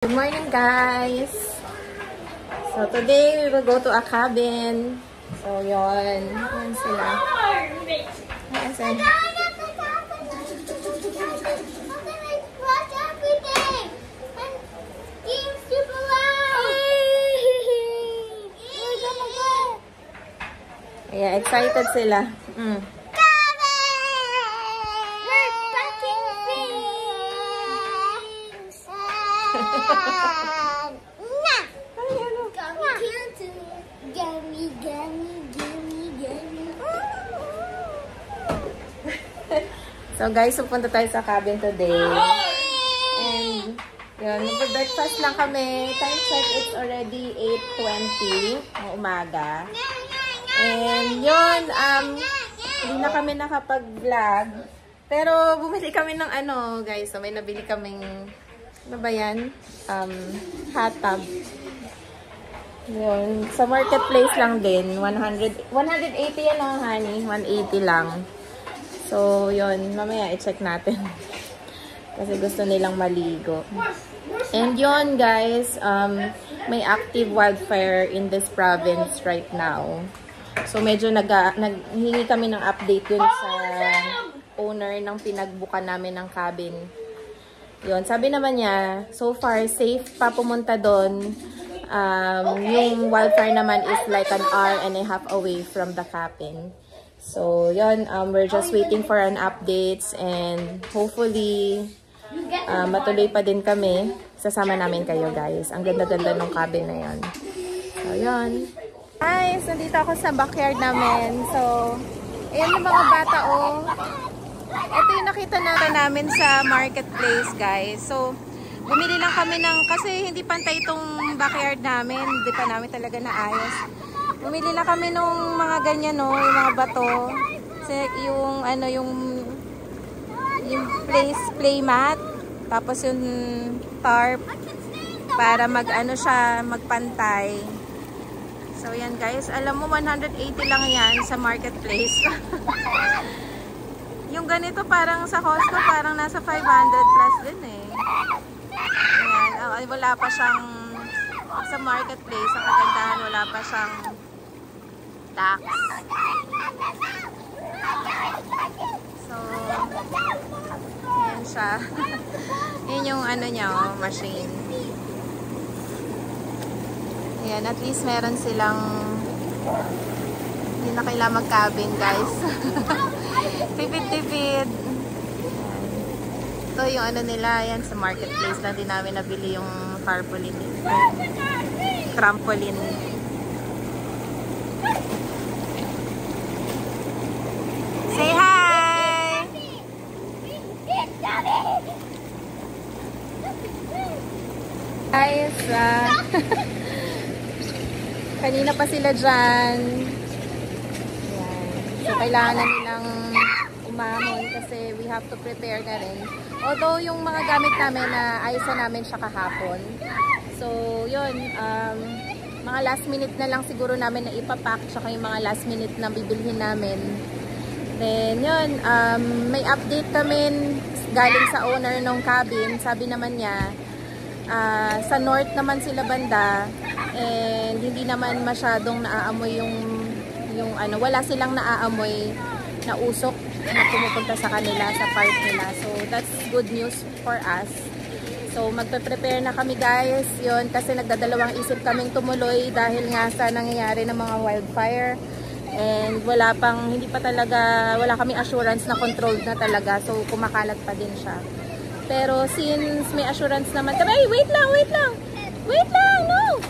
Good morning, guys! So, today, we will go to a cabin. So, yun. Yun sila. Ayan sila. Ayan, excited sila. So guys, pupunta tayo sa cabin today. And yun, mag-breakfast lang kami. Time check, it's already 8:20 ng umaga. And yun, hindi na kami nakapag-vlog. Pero bumili kami ng ano, guys. So may nabili kaming, ano ba yan? Hot tub. Yun, sa marketplace lang din. 180 yan oh, honey. 180 lang. So, yun. Mamaya i-check natin. Kasi gusto nilang maligo. And yun, guys. May active wildfire in this province right now. So, medyo naghingi kami ng update dun sa owner ng pinagbukan namin ng cabin. Yun. Sabi naman niya, so far, safe pa pumunta doon. Yung wildfire naman is like an hour and a half away from the cabin. So, yun, we're just waiting for an updates and hopefully matuloy pa din kami. Sasama namin kayo, guys. Ang ganda-ganda ng cabin na yun. So, yun. Guys, nandito ako sa backyard namin. So, ayan yung mga bata, oh. Ito yung nakita namin sa marketplace, guys. So, bumili lang kami ng, kasi hindi pantay itong backyard namin. Hindi pa namin talaga naayos. Bumili lang kami nung mga ganyan, no, yung mga bato. Kasi yung ano, yung play mat, tapos yung tarp para mag-ano siya, magpantay. So yan, guys, alam mo 180 lang yan sa marketplace. Yung ganito parang sa Costco parang nasa 500 plus din eh. Ayan, wala pa siyang sa marketplace, sa kagandahan wala pa siyang tax. So, yan siya. Yan yung ano niya, oh, machine. Yan, at least meron silang hindi na kailangan mag-cabin, guys. Tipid-tipid. Ito yung ano nila, yan sa marketplace na din namin nabili yung tarpaulin, trampoline. Say hi! Guys, kanina pa sila dyan. So, kailangan na nilang umahon kasi we have to prepare na rin. Although, yung mga gamit namin na ayos na namin siya kahapon. So, yun. Mga last minute na lang siguro namin na ipapack. Tsaka yung mga last minute na bibilhin namin. Then, yun. May update kami galing sa owner ng cabin. Sabi naman niya, sa north naman sila banda. And hindi naman masyadong naaamoy yung ano, wala silang naaamoy na usok na pumupunta sa kanila, sa part nila. So, that's good news for us. So, magpe-prepare na kami, guys. Yun, kasi nagdadalawang isip kaming tumuloy dahil nga sa nangyayari ng mga wildfire. And wala pang, hindi pa talaga, wala kaming assurance na controlled na talaga. So, kumakalat pa din siya. Pero since may assurance naman, ay, wait lang! Wait lang! No!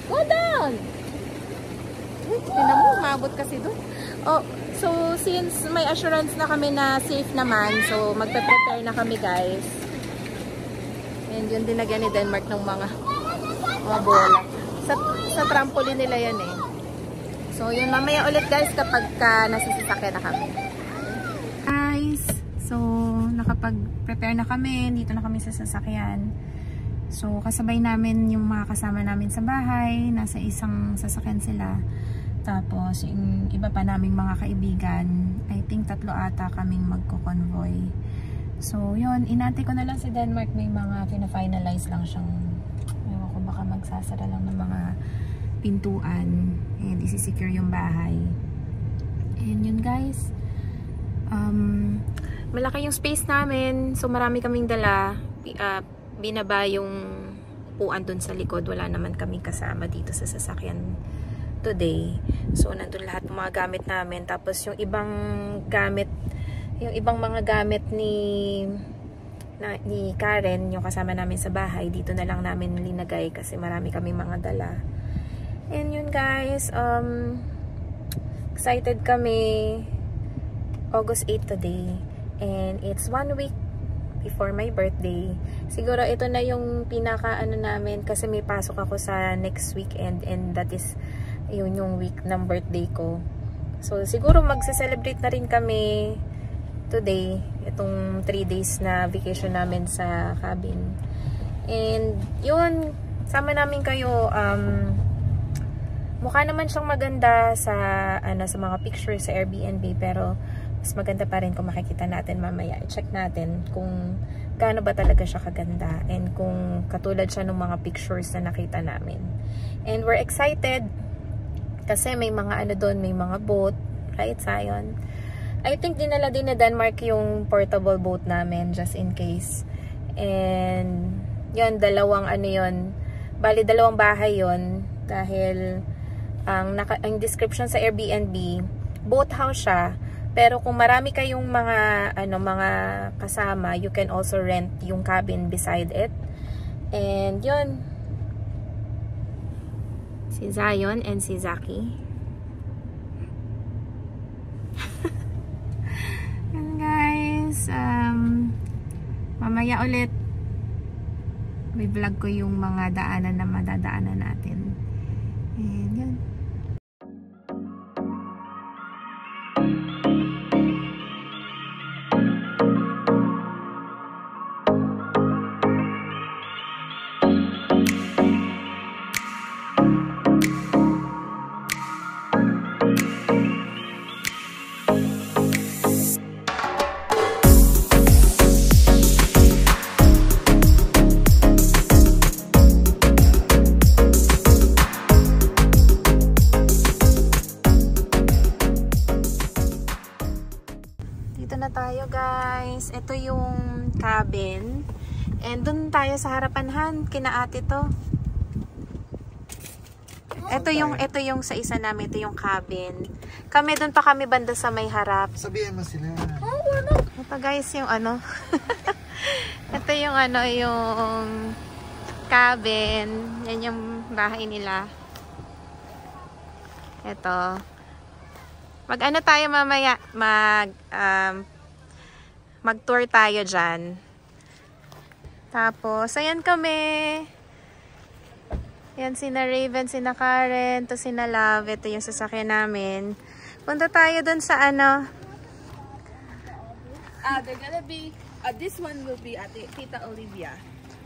Go down! Tingnan mo, umabot kasi doon. Oh, so, since may assurance na kami na safe naman, so, magpe-prepare na kami, guys. And yun din nagyan ni Denmark ng mga bola. Sa trampoline nila yan eh. So, yun, mamaya ulit, guys, kapag nasisasakyan na kami. Guys, so, nakapag-prepare na kami. Dito na kami sa sasakyan. So, kasabay namin yung mga kasama namin sa bahay. Nasa isang sasakyan sila. Tapos, yung iba pa naming mga kaibigan, I think 3 ata kaming magko-convoy. So, yun. Inati ko na lang si Denmark. May mga pina-finalize lang siyang, ewan ko, baka magsasara lang ng mga pintuan. And isi-secure yung bahay. And yun guys. Malaki yung space namin. So, marami kaming dala. Binaba yung upuan dun sa likod. Wala naman kaming kasama dito sa sasakyan today. So, nandun lahat ng mga gamit namin. Tapos, yung ibang mga gamit ni Karen, yung kasama namin sa bahay, dito na lang namin linagay kasi marami kaming mga dala. And yun guys, excited kami. August 8 today. And it's 1 week before my birthday. Siguro ito na yung pinaka namin kasi may pasok ako sa next weekend and that is yun yung week ng birthday ko. So siguro magse-celebrate na rin kami today, itong 3 days na vacation namin sa cabin. And yun, sama namin kayo. Mukha naman siyang maganda sa sa mga pictures sa Airbnb, pero mas maganda pa rin kung makikita natin mamaya. I-check natin kung gaano ba talaga siya kaganda and kung katulad siya ng mga pictures na nakita namin. And we're excited kasi may mga doon, may mga boat, right, Zion? I think dinala din na Denmark yung portable boat namin just in case. And yun, dalawang bali dalawang bahay yun dahil ang description sa Airbnb, boat house siya. Pero kung marami kayong mga kasama, you can also rent yung cabin beside it. And yun, si Zion and si Zaki. And guys, mamaya ulit may vlog ko yung mga daanan na madadaanan natin. And yun. Guys, ito yung cabin and dun tayo sa harapan, Han, kina ate to. Ito yung sa isa namin, ito yung cabin. Kami dun pa kami banda sa may harap. Sabihin mo sila. Ito guys yung ito yung yung cabin. Yan yung bahay nila. Ito. Mag tayo mamaya, mag-tour tayo dyan. Tapos, ayan kami. Yan, sina Raven, sina Karen, to sina Love. Ito yung sasakyan namin. Punta tayo dun sa they're gonna be, this one will be at Tita Olivia.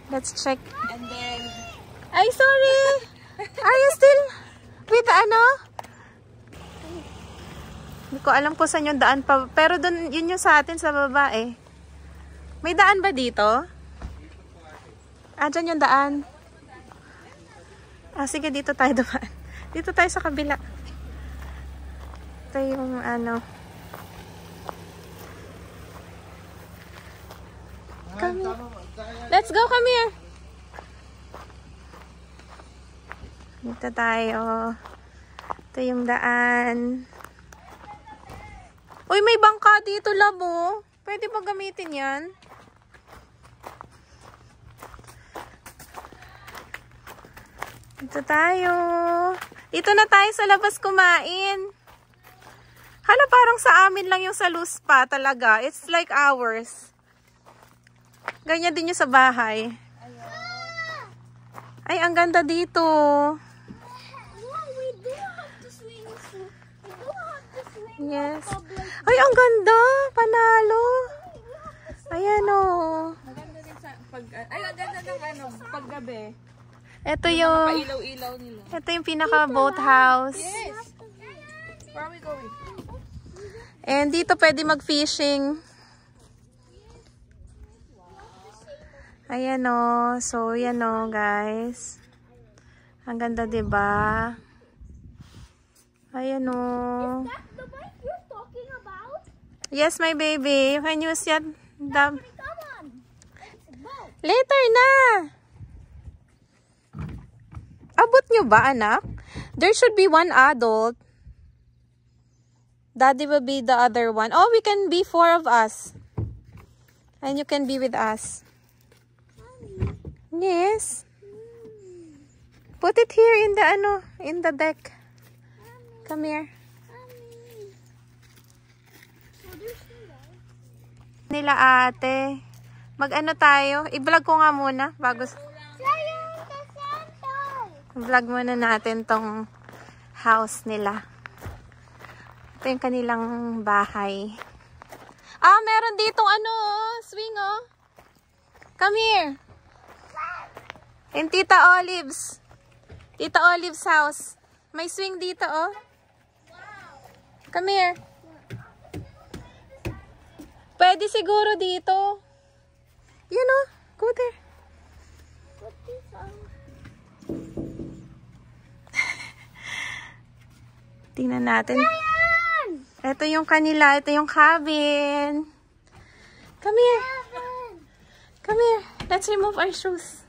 Let's check. And then, ay, sorry! Are you still with Hindi ko alam kung saan yung daan pa. Pero dun, yun yung sa atin sa baba eh. May daan ba dito? Dyan yung daan. Sige, dito tayo dumaan. Dito tayo sa kabila. Ito yung Come. Let's go, come here. Dito tayo. Ito yung daan. Uy, may bangka dito, Labo. Pwede ba gamitin yan? Dito tayo. Dito na tayo sa labas kumain. Hala, parang sa amin lang yung sa Luspa talaga. It's like ours. Ganyan din yung sa bahay. Ay, ang ganda dito. Yes. Ay, ang ganda. Panalo. Ayan o. maganda din sa ang ganda ng paggabi. Ito yung Ilaw-ilaw nila. ito yung pinaka boat house. Yes. Where are we going? And dito pwede mag-fishing. Ayan o. So, yan o, guys. Ang ganda, diba? Ayan o. Is that the bike you're talking about? Yes, my baby. You can use that. Come on. Let's go. Later na. Abot nyo ba, anak? There should be one adult. Daddy will be the other one. Oh, we can be 4 of us. And you can be with us. Yes. Put it here in the in the deck. Come here. Nila ate. Mag-ano tayo? I-vlog ko nga muna bago vlog muna natin tong house nila. Ito yung kanilang bahay. Ah, meron ditong swing oh. Come here. In Tita Olive's. Tita Olive's house. May swing dito, oh. Come here. Pwede siguro dito. You know, go there. Tingnan natin. Ito yung kanila. Ito yung cabin. Come here. Come here. Let's remove our shoes.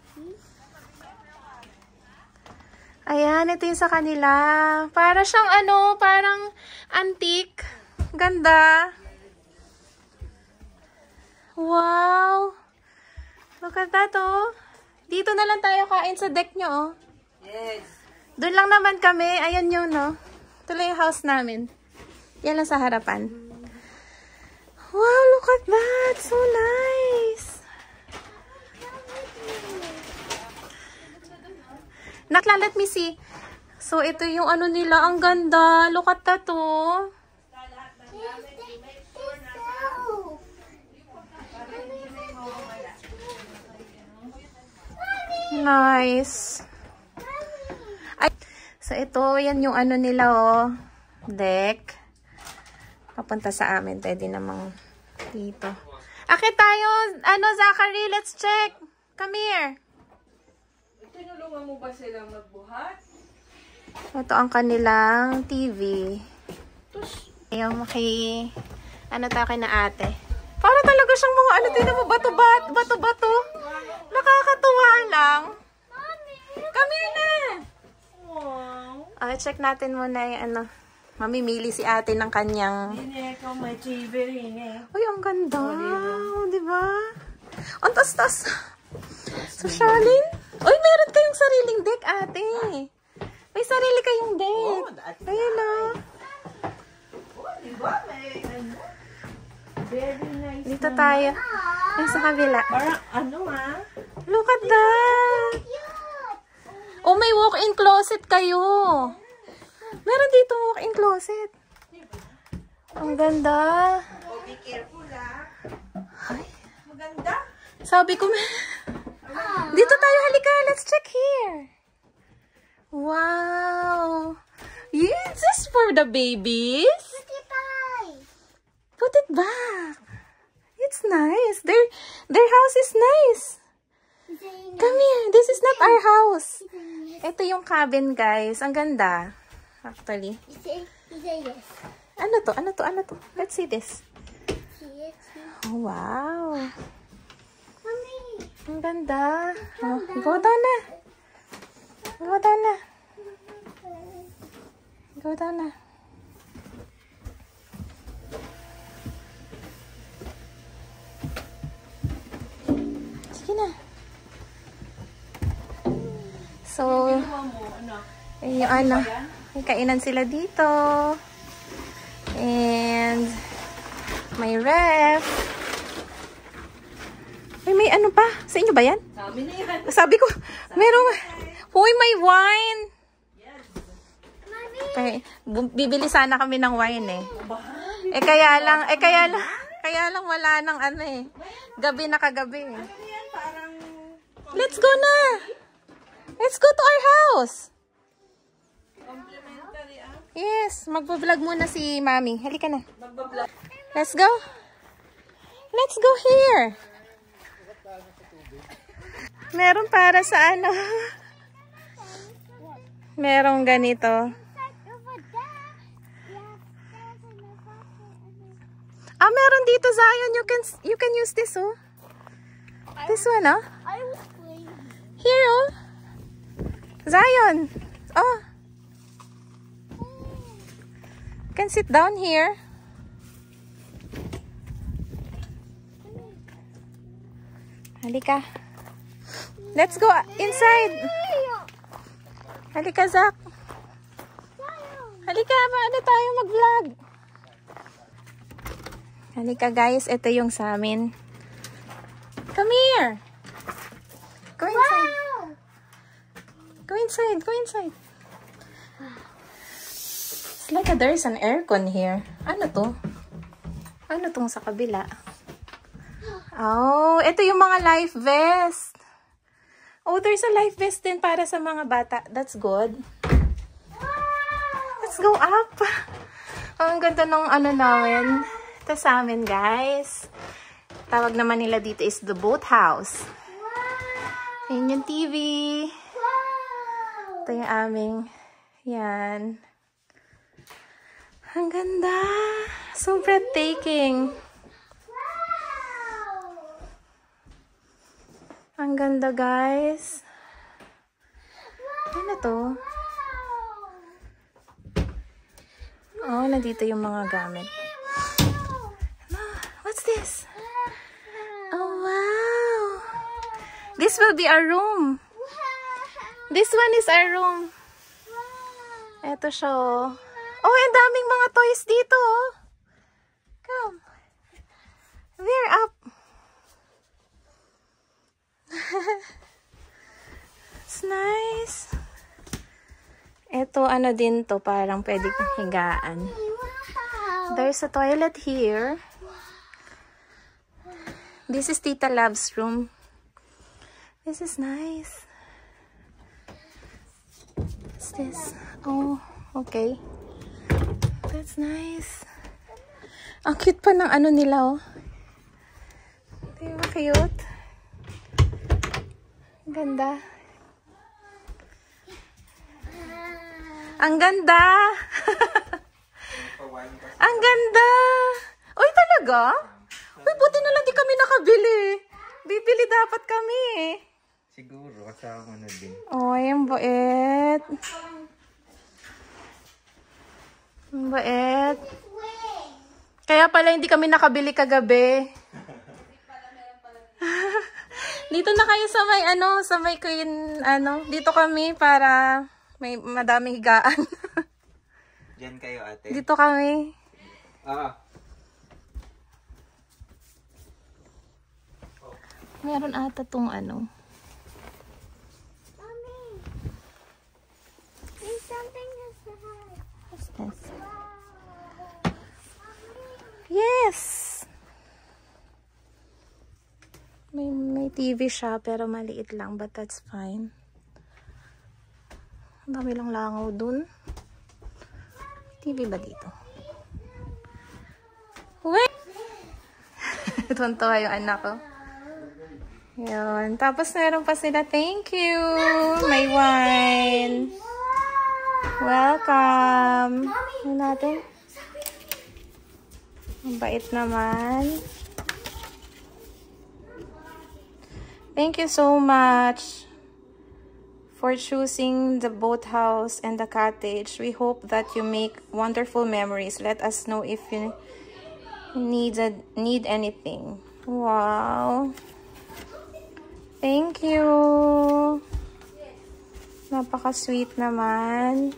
Ayan, ito yung sa kanila. Para siyang parang antique. Ganda. Wow. Look at that, oh. Dito na lang tayo kain sa deck nyo, oh. Yes. Doon lang naman kami. Ayan yun, no. Ito lang yung house namin. Yan lang sa harapan. Wow, look at that. So nice. Nakla, let me see. So, ito yung nila. Ang ganda. Look at that, oh. Nice. Ay, so, ito, yan yung nila, oh. Deck. Papunta sa amin. Pwede namang dito. Akit tayo. Zachary, let's check. Come here. Tinulungan mo ba silang magbuhat? Ito ang kanilang TV. Yung tayo kay na ate. Para talaga siyang mga tingnan mo, bato-bato. Nakakatuwa lang. Come here na. Okay, check natin muna yung mamimili si ate ng kanyang... Ikaw may TV rin eh. Uy, ang ganda. Diba? Ang tas-tas. So, Charlene? Uy, meron kayong sariling deck, ate. May sarili kayong deck. Ayun na. Diba? Very nice. Dito tayo. Ay, sa kabila. Parang Look at that. Oh, may walk-in closet kayo. Meron dito walk-in closet. Ang ganda. Oh, be careful Ay, Maganda. sabi ko, dito tayo, halika. Let's check here. Wow. Is this for the babies? Put it back. It's nice. Their house is nice. Come here. This is not our house. Ito yung cabin, guys. Ang ganda. Actually. Ano to? Let's see this. Oh, wow. Ang ganda. Oh, go down na. Go down na. Go down na. Sige na. So, yung may kainan sila dito. And, may ref. May pa? Sa inyo ba yan? Sa amin na yan. Sabi ko, merong, may wine. Okay, bibili sana kami ng wine eh. Kaya lang wala nang gabi na kagabi. Let's go na. Let's go to our house. Yes, magbablog muna si Mami. Halika na. Let's go. Let's go here. Meron para sa ano. Merong ganito. Ah, meron dito, Zion. You can use this, oh. This one, oh. I was playing. Here, oh. Zion. Oh. You can sit down here. Halika. Let's go inside. Halika, Zach. Halika, paano tayo mag-vlog? Halika, guys. Ito yung sa amin. Come here. Go inside. Go inside. Go inside. It's like there's an aircon here. Ano to? Ano tong sa kabila? Oh, ito yung mga life vest. Oh, there's a life vest din para sa mga bata. That's good. Let's go up. Oh, ang ganda ng ano namin. Ito sa amin, guys. Tawag naman nila dito is the boat house. Ayan yung TV. Ito yung aming, yan. Ang ganda. So breathtaking. Ang ganda, guys. Ano to? Oh, nandito yung mga gamit. What's this? Oh, wow. This will be our room. This one is our room. Ito siya, oh. Oh, ang daming mga toys dito, oh. Come. We're up. It's nice. Ito, ano din to, parang pwede kong higaan. There's a toilet here. This is Tita Love's room. This is nice. What's this? Oh, okay. That's nice. Ang cute pa ng ano nila, oh. Diba cute? Ang ganda. Ang ganda! Ang ganda! Uy, talaga? Uy, buti na lang di kami nakabili. Bibili dapat kami. Siguro, kasama na din. Oh, yung bait. Ang bait. Kaya pala hindi kami nakabili kagabi. Dito na kayo sa may sa may Queen, dito kami para may madaming higaan. Diyan kayo, ate. Dito kami. Meron ata tong Mommy, there's something inside. What's this? Yes! May TV siya pero maliit lang, but that's fine. Ang dami lang langaw dun. TV ba dito? Wait! Tuntua yung anak ko. Yun. Tapos meron pa sila. Thank you! May wine. Welcome! Ano natin? Ang bait naman. Thank you so much for choosing the boat house and the cottage. We hope that you make wonderful memories. Let us know if you need anything. Wow. Thank you. Napaka-sweet naman.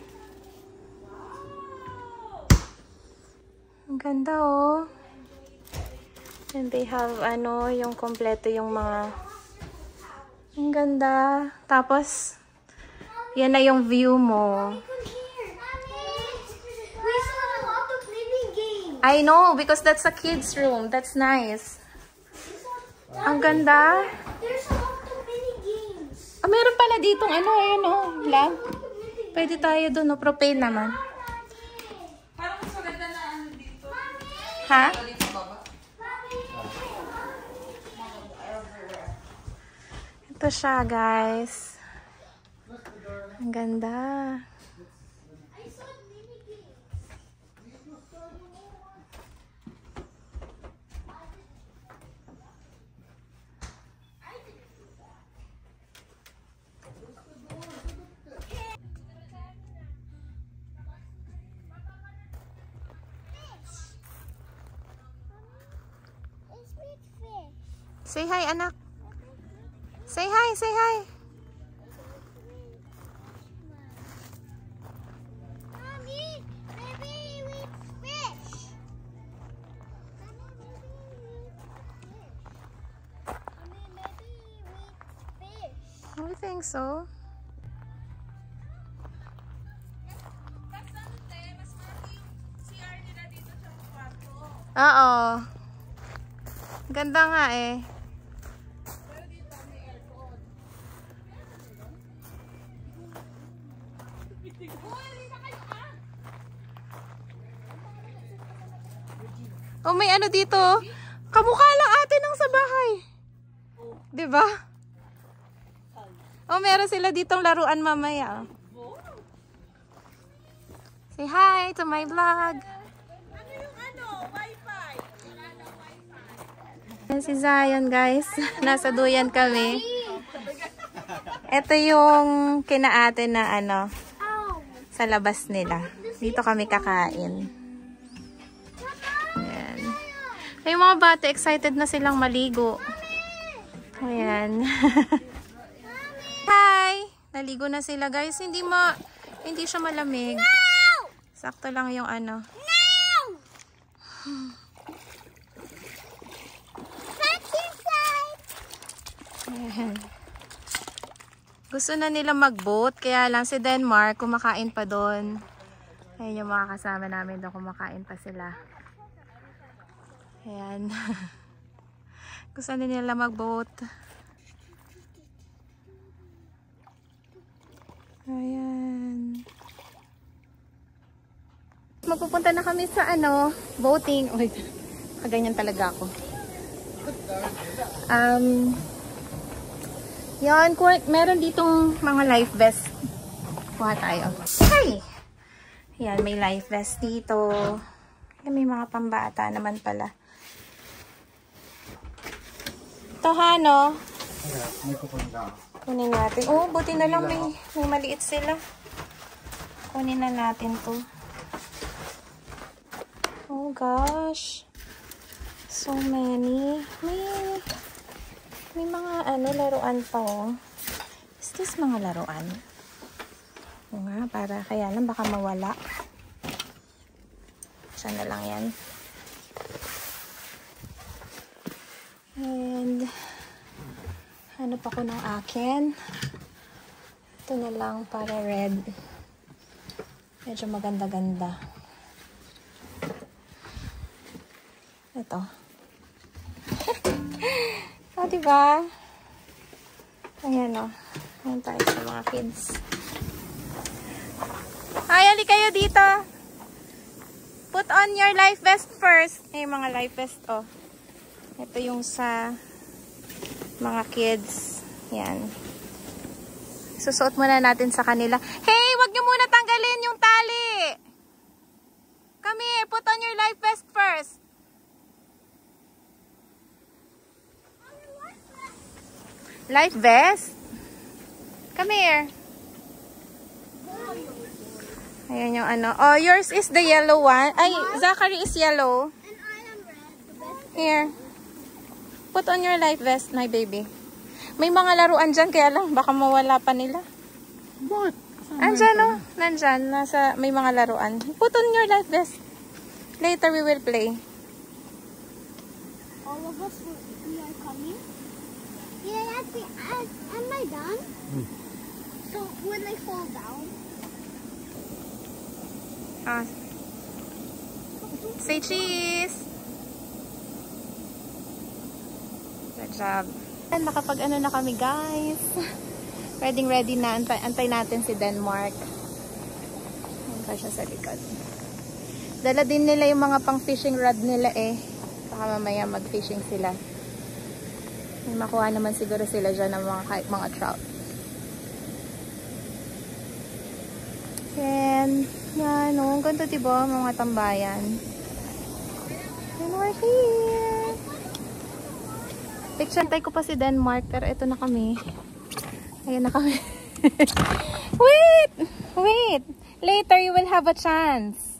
Ang ganda, oh. And they have, yung kompleto yung mga... Ang ganda. Tapos, yan na yung view mo. We saw a lot of living games. I know, because that's a kid's room. That's nice. Ang ganda. There's a lot of mini games. Ah, meron pala ditong lang. Pwede tayo dun, propane naman. Parang mas maganda na dito. Ha? Dito sa baba. Ito Ito siya, guys. Ang ganda. It's big fish. Say hi, anak. Say hi, say hi. Mommy, maybe we fish. Mommy, maybe we fish. I think so. Oo. Ganda nga eh. Oh, may ano dito. Kamukha lang ate ng sa bahay. 'Di ba? Oh, meron sila ditong laruan mamaya. Say hi to my vlog. Yan si Zion, guys. Nasa duyan kami. Ito yung kinaate na ano, sa labas nila. Dito kami kakain. Ayan. Yung mga bata, excited na silang maligo. Ayan. Hi! Naligo na sila, guys. Hindi siya malamig. Sakto lang yung ano. Ayan. Gusto na nila mag-boat, kaya lang si Denmark kumakain pa doon. Ayan yung mga kasama namin doon, kumakain pa sila. Ayan. Gusto na nila mag-boat. Ayan. Magpupunta na kami sa ano, boating. Uy, kaganyan talaga ako. Yan, meron ditong mga life vest. Kuha tayo. Hey! Yan, may life vest dito. Yan, may mga pambata naman pala. Ito ha, no? Kunin natin. Oh, buti na lang may maliit sila. Kunin na natin to. Oh gosh. So many. May mga ano, laruan pa oh. Is this mga laruan? O nga, para kaya lang baka mawala. Saan na lang yan. And ano pa ko ng akin? Ito na lang para red. Medyo maganda-ganda. Ito. Oh, diba? Ayan o. Ayan tayo sa mga kids. Ay, ali kayo dito. Put on your life vest first. Ay, mga life vest, oh. Ito yung sa mga kids. Yan. Susuot muna natin sa kanila. Hey, wag niyo muna tanggalin yung tali. Come here, put on your life vest first. Life vest? Come here. Ayan yung ano. Oh, yours is the yellow one. Ay, Zachary is yellow. And I am red. Here. Put on your life vest, my baby. May mga laruan dyan, kaya lang baka mawala pa nila. What? Andyan o. Nandyan. May mga laruan. Put on your life vest. Later we will play. All of us, we are coming. Yeah, am I done? So when I fall down? Say cheese. Good job. Nakapag ano na kami, guys. Ready na. Antay natin si Denmark. Ayan pa siya sa likod. Dala din nila yung mga pang fishing rod nila eh. Baka mamaya mag fishing sila. May makuha naman siguro sila dyan ng kahit mga trout. And, yan, ang ganda diba, mga tambayan. And we're here. Picture tayo ko pa si Denmark, pero ito na kami. Ayan na kami. Wait! Wait! Later, you will have a chance.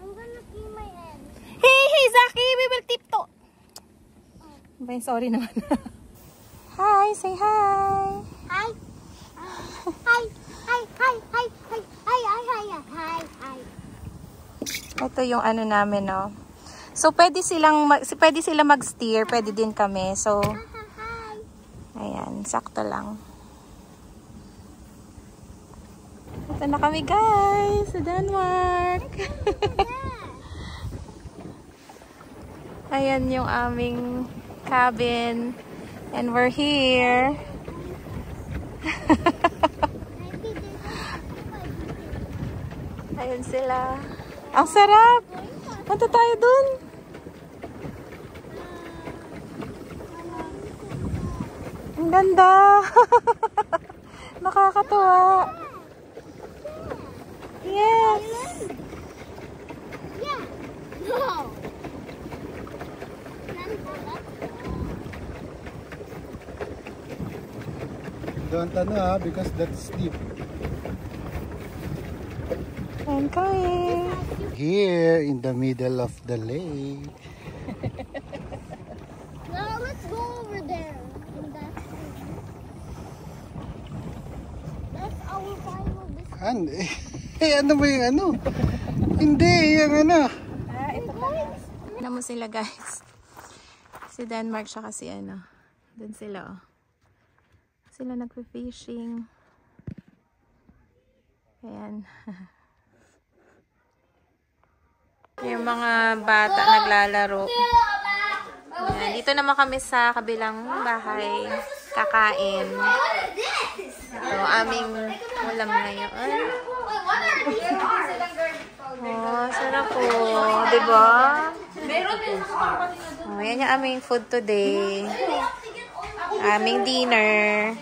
I'm gonna pee my head. Hey, Zaki! We will tiptoe! Oh. Sorry naman. Hi! Say hi! Hi. Hi. Hi. Hi. Hi. Hi. Hi. Hi. Hi. Hi. Ito yung ano namin, no? So, pwede sila mag-steer. Pwede din kami. So, ayan. Sakto lang. Ito na kami, guys! Sa Denmark! Ayan yung aming cabin. And we're here. Ayan sila. Ang sarap! Punta tayo dun. Ang ganda! Nakakatuwa. Yes! Yeah. No. Don't because that's deep. I'm coming. Here in the middle of the lake. Now let's go over there. That's our final destination. Ano ba yung ano? Hindi, yung ano. Tignan mo sila, guys. Si Denmark siya kasi ano. Doon sila, oh. Sila nagpe-fishing. Ayan. Yung mga bata naglalaro. Ayan. Dito naman kami sa kabilang bahay. Kakain. Ito, aming ulam ngayon. Oh, sarap po. Diba? Oh, yan yung aming food today. Aming dinner.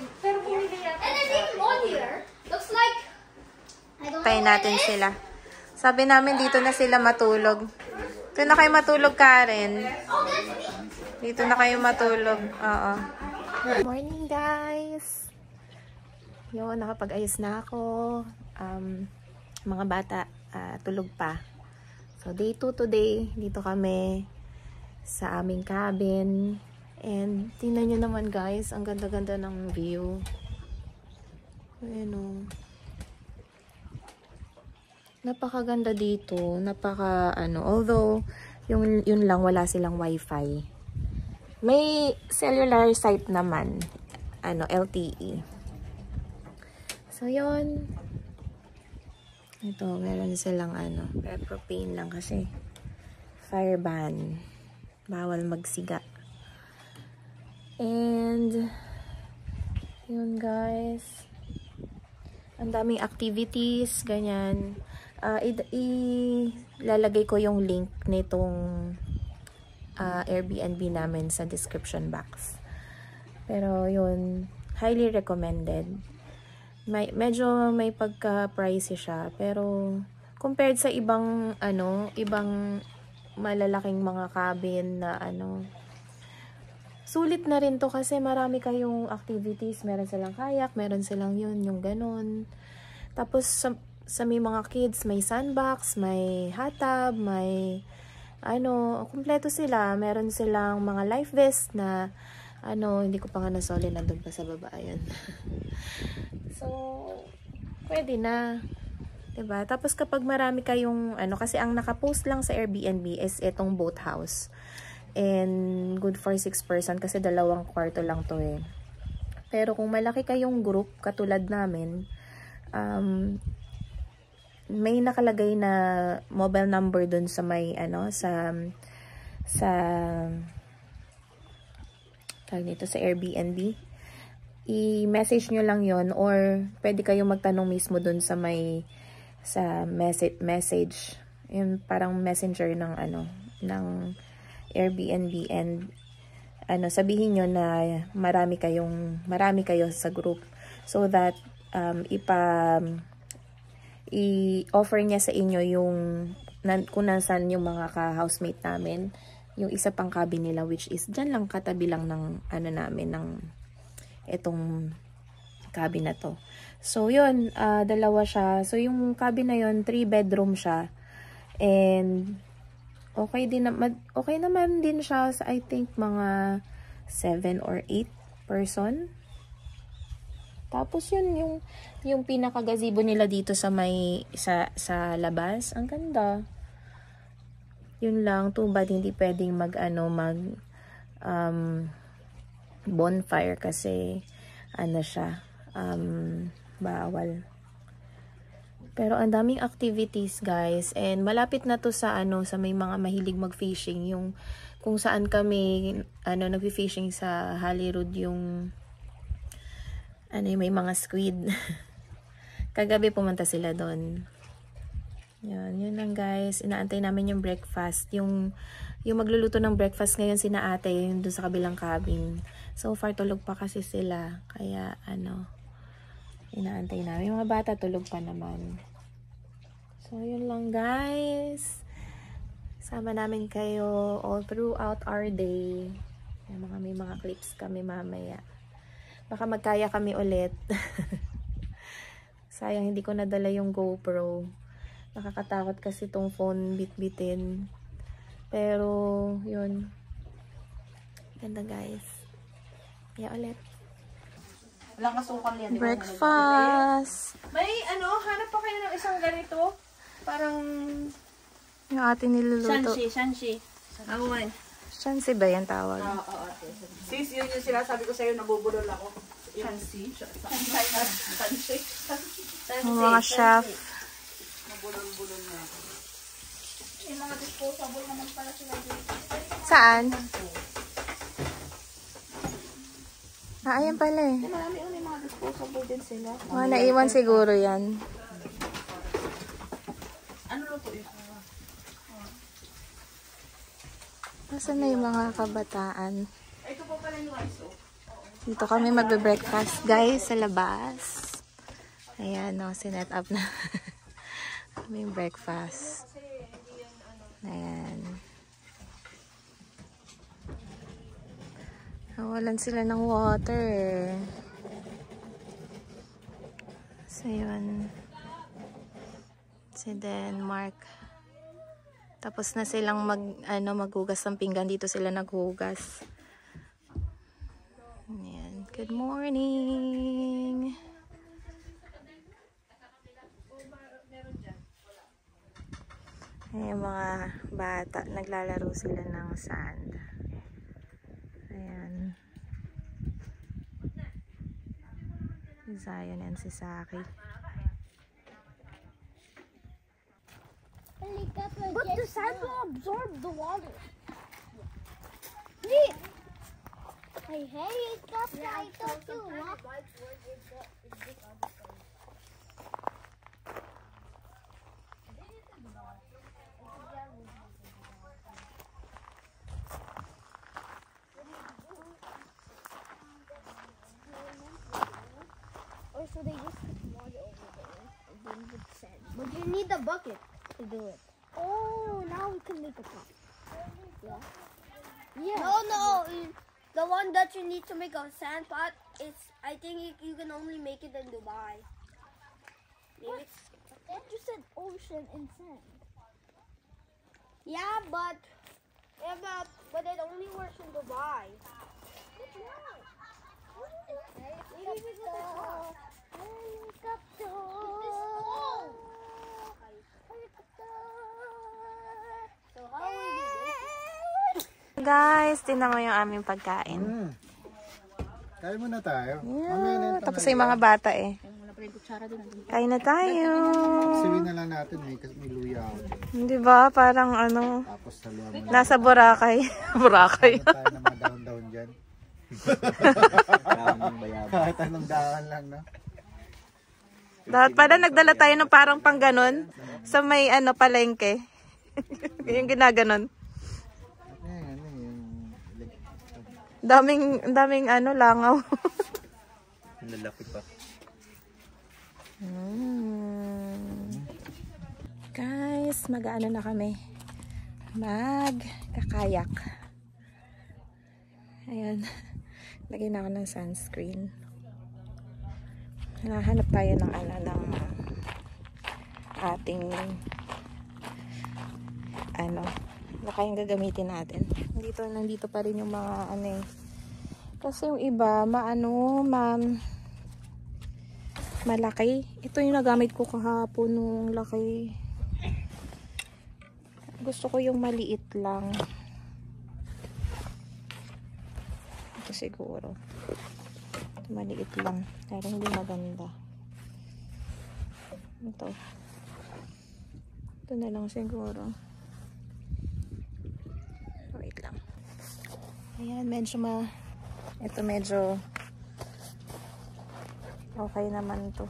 Tayo natin sila. Sabi namin dito na sila matulog. Dito na kayo matulog, Karen. Dito na kayo matulog. Oo. Good morning, guys. Yun, nakapag-ayos na ako. Mga bata, tulog pa. So, day 2 today. Dito kami sa aming cabin. And, tingnan nyo naman, guys. Ang ganda-ganda ng view. Ayan, o. Napakaganda dito. Although, yun lang, wala silang wifi. May cellular site naman. LTE. So, yun. Ito, meron silang propane lang kasi. Fire ban. Bawal magsiga. And, yun guys. Ang daming activities, ganyan. Ilalagay ko yung link nitong Airbnb namin sa description box. Pero yun, highly recommended. Medyo may pagka-pricey siya, pero compared sa ibang malalaking mga cabin na sulit na rin to kasi marami kayong activities. Meron silang kayak, meron silang yung ganun. Tapos sa may mga kids, may sandbox, may hot tub, may kumpleto sila. Meron silang mga life vest na hindi ko pa nga nasoli, nandun pa sa baba. Ayun. So, pwede na. Diba? Tapos kapag marami kayong kasi ang nakapost lang sa Airbnb is itong boathouse. And good for 6 person kasi 2 kwarto lang to eh. Pero kung malaki kayong group katulad namin, may nakalagay na mobile number dun sa may sa Airbnb. I-message nyo lang yon or pwede kayong magtanong mismo dun sa message. Yung parang messenger ng ng Airbnb, and sabihin nyo na marami kayo sa group, so that i-offer niya sa inyo yung kung nasan yung mga ka-housemate namin, yung isa pang cabin nila, which is dyan lang katabi lang ng namin, ng itong cabin na to. So yun, dalawa siya. So yung cabin na yun, 3 bedroom siya, and okay naman din siya sa, I think, mga 7 or 8 person. Tapos yun, yung pinaka-gazebo nila dito sa sa labas. Ang ganda. Yun lang, too bad hindi pwedeng bonfire kasi siya, bawal. Pero ang daming activities, guys, and malapit na to sa sa may mga mahilig mag-fishing, yung kung saan kami nag-fishing sa Holyrood, yung may mga squid. Kagabi pumunta sila doon. Yun lang, guys. Inaantay namin yung breakfast. Yung magluluto ng breakfast ngayon sina ate, yung doon sa kabilang cabin. So far tulog pa kasi sila, kaya inaantay namin. Yung mga bata tulog pa naman. So yun lang, guys. Sama namin kayo all throughout our day. May mga clips kami mamaya. Baka magkaya kami ulit. Sayang hindi ko nadala yung GoPro. Nakakatakot kasi tong phone bit-bitin. Pero yun. Ganda, guys. Kaya ulit. Walang kasukal yan. Breakfast. May hanap pa kayo ng isang ganito. Parang Yung ating niluluto. Shanshi. Awan. Shansi ba yan tawag? Oo, ate. Sis, yun yung sinasabi ko sa'yo, nabubulol ako. Shanshi. Yung mga chef. Nabulol-bulol na ako. Yung mga disposable naman pala sila dito. Saan? Ayan pala eh. Marami may mga disposable din sila. Mga naiwan siguro yan. Ano luto yun? Nasaan na yung mga kabataan? Ito po pala yung rice. Dito kami magbe-breakfast, guys, sa labas. Ayan, sinet up na. May breakfast. Ayan. Nawalan sila ng water eh. So, yun. Si Denmark. Tapos na silang maghugas ng pinggan. Dito sila naghugas. Ayan. Good morning! Ayan, mga bata. Naglalaro sila ng sand. Ayan. Si Zion and si Saki. But the sand will absorb the water. Hey, it's got light up too, huh? Or so they just put water over there and then put sand. But you need the bucket to do it. Oh, now we can make a pot. Yeah. Yeah. No. The one that you need to make a sand pot, I think you can only make it in Dubai. Maybe you said ocean and sand. Yeah, but it only works in Dubai. Guys, tingnan mo yung aming pagkain. Kain muna tayo. Yeah. Tapos yung mga bata eh. Kain na tayo. Siwin na lang natin, may luya ako. Hindi ba? Parang Tapos saluhan mo. nasa Boracay. Boracay. Tayo na mga down dyan. Dahon ng bayabas. Kahit anong daan lang, no? Dapat pala nagdala tayo ng parang pang ganon sa may palengke. Yung ginaganon. Daming ano, langaw. Ang lalaki pa. Guys, mag-ano na kami. Mag-kakayak. Ayan. Lagay na ako ng sunscreen. Hinahanap tayo ng ano, ng ating ano, baka yung gagamitin natin. Nandito pa rin yung mga ano eh. Kasi yung iba, malaki. Ito yung nagamit ko kahapon nung laki. Gusto ko yung maliit lang. Ito siguro. Ito maliit lang. Pero hindi maganda. Ito. Ito na lang siguro. Wait lang. Ayan, ito medyo okay naman to.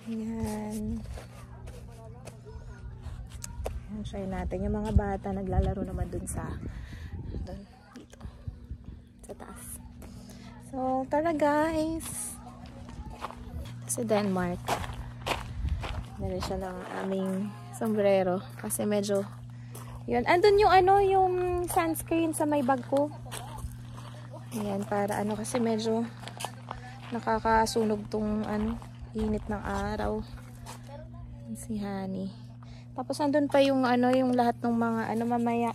Ayan. Ayan, try natin. Yung mga bata naglalaro naman dun dito. Sa taas. So, tara guys. Sa Denmark. Meron siya ng aming sombrero. Kasi medyo yun. Andun yung yung sunscreen sa may bag ko. Ayan, para kasi medyo nakakasunog tong init ng araw. Si Honey. Tapos andun pa yung yung lahat ng mga mamaya.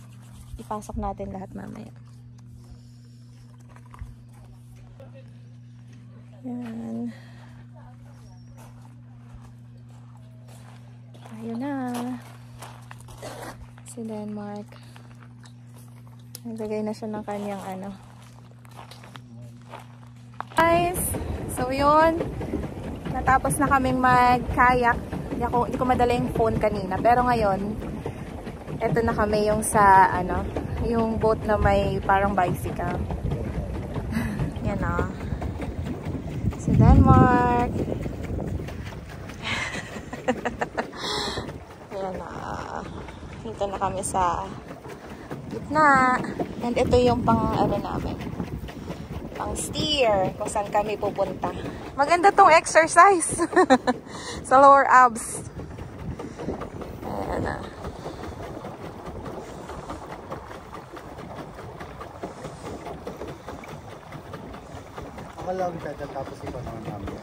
Ipasok natin lahat mamaya. Ayan. Ayun na. Si Denmark. Naglagay na siya ng kanyang Guys, so yun. Natapos na kaming mag-kayak. Hindi ko madala yung phone kanina. Pero ngayon, eto na kami yung sa yung boat na may parang bicycle. Yan o. Si Denmark. Ayan na. Dito na kami sa gitna. And ito yung pang namin. Pang steer. Kung saan kami pupunta. Maganda tong exercise. Sa lower abs. Ayan na. Wala akong kaya tapos iba naman namin.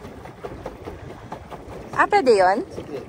Pwede yun? Sige.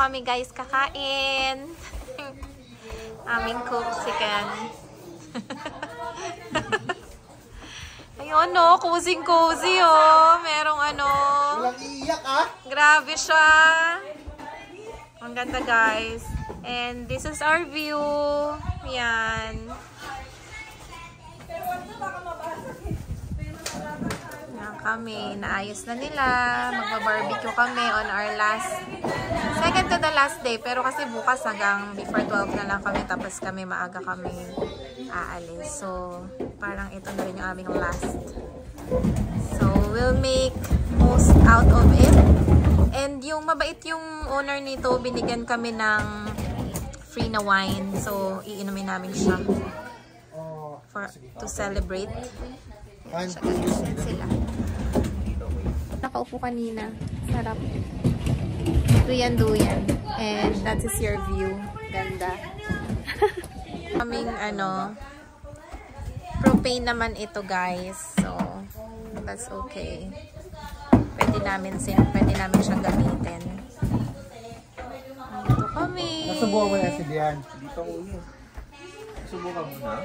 kami guys kakain. Aming cook chicken. Ayun no, cozy-cozy oh. Merong ano. Walang iiyak ah. Grabe siya. Ang ganda guys. And this is our view. Yan. Yan kami. Naayos na nila. Magba-barbecue kami on our second to the last day. Pero kasi bukas hanggang before 12 na lang kami. Tapos kami maaga kami aalis. So, parang ito na rin yung aming last. So, we'll make most out of it. And yung mabait yung owner nito, binigyan kami ng free na wine. So, iinumin namin siya to celebrate. Sila. Nakaupo kanina. Sarap. Duyan-duyan. And that is your view. Ganda. Kaming propane naman ito guys. So, that's okay. Pwede namin siyang gamitin. Dito kami. Nasubukan mo na si Dian. Hindi pa ulo. Subukan mo na.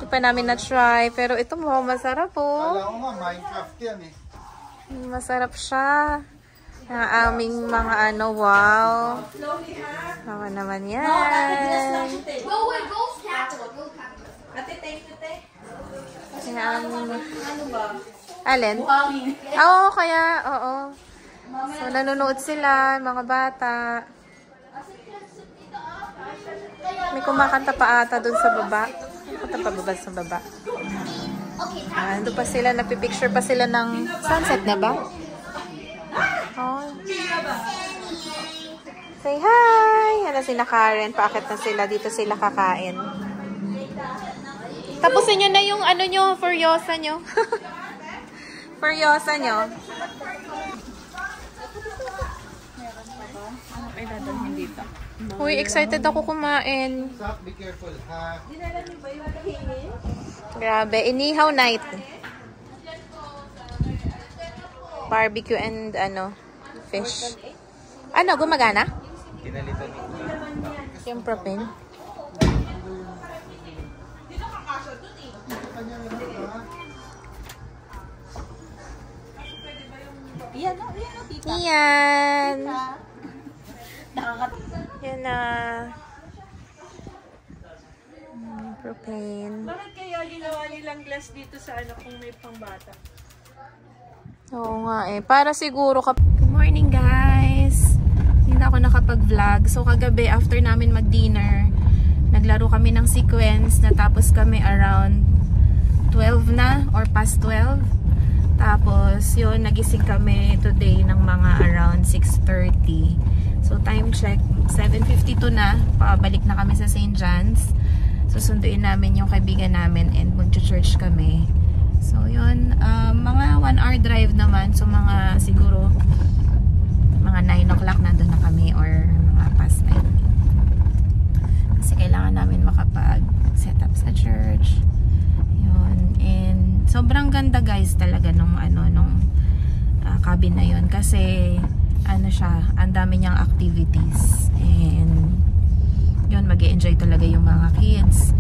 Ito pa namin na-try. Pero ito mukhang masarap po. Kala ko nga, Minecraft yan eh. Masarap siya. Ang aming mga wow. Sama naman yan. Alin? Oo, kaya, oo. So, nanonood sila, mga bata. May kumakanta pa ata dun sa baba. Punta pa baba sa baba. Ando pa sila, napipicture pa sila ng sunset na ba? Oh. Say hi! Ano sila Karen? Paakit na sila. Dito sila kakain. Tapusin nyo na yung ano nyo, furyosa nyo. Furyosa nyo. Ay, dadalhin dito. Uy, excited ako kumain. Be careful ha. Grabe, inihaw night. Barbecue and fish. Ano, gumagana? Kinalitan ni Kuya. Yung propane. Yan o, tita. Yan. Nakakat... Yan na. Propane. Bakit kaya ginawa nilang glass dito sa kung may pangbata? Oo nga eh. Para siguro Good morning guys! Hindi na ako nakapag-vlog. So kagabi after namin mag-dinner, naglaro kami ng sequence. Natapos kami around 12 na or past 12. Tapos yun, nagising kami today ng mga around 6:30. So time check, 7:52 na. Pabalik na kami sa St. John's. Susunduin namin yung kaibigan namin and mag-church kami. So yun, mga 1 hour drive naman. So mga siguro mga 9 o'clock nandun na kami or mga past 9. Kasi kailangan namin makapag-set up sa church. Yun. And sobrang ganda guys talaga nung cabin na yun. Kasi siya, ang dami niyang activities. And yun, mag-e-enjoy talaga yung mga kids.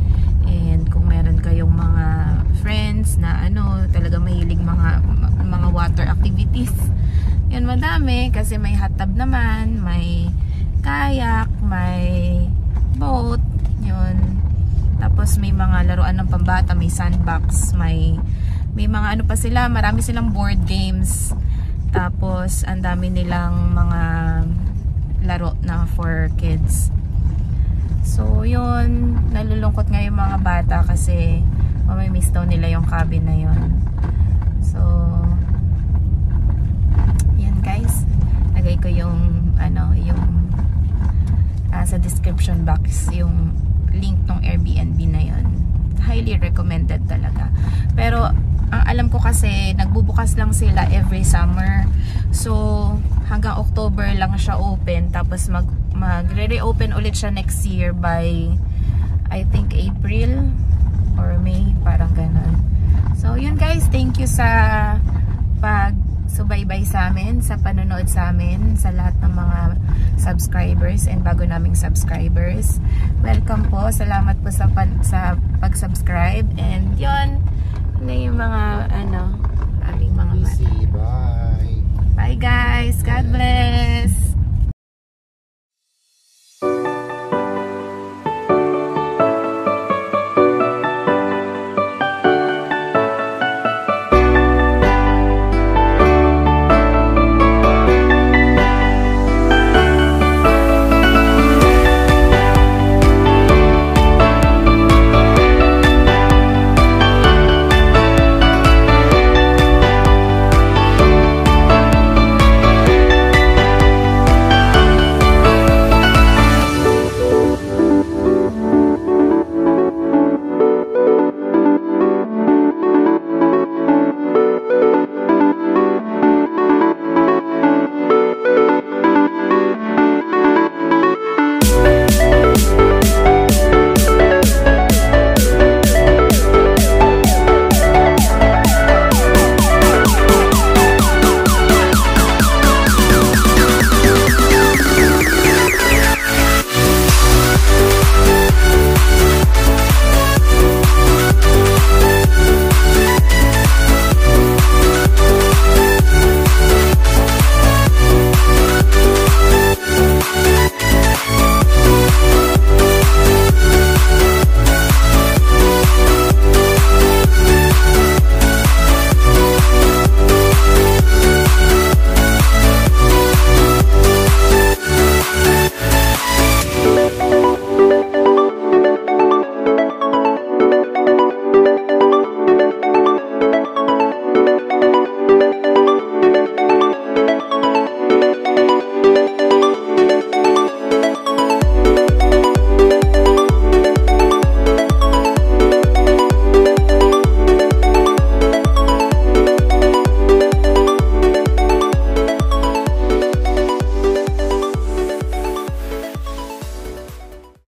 And kung meron kayong mga friends na talaga mahilig mga water activities, yun madami kasi may hot tub naman, may kayak, may boat, yun. Tapos may mga laruan ng pambata, may sandbox, may mga pa sila, marami silang board games. Tapos ang dami nilang mga laro na for kids. So yun, nalulungkot nga yung mga bata kasi mamimiss daw nila yung cabin na yun. So yan guys, lagay ko yung sa description box yung link ng Airbnb na yun. Highly recommended talaga. Pero ang alam ko kasi nagbubukas lang sila every summer. So hanggang October lang siya open, tapos magre-reopen ulit siya next year by I think April or May, parang ganon. So yun guys, thank you sa So bye-bye sa amin, sa panonood sa amin, sa lahat ng mga subscribers and bago naming subscribers. Welcome po, salamat po sa pag-subscribe and yon na yung mga aming mga Easy, bye. Bye guys, God bless.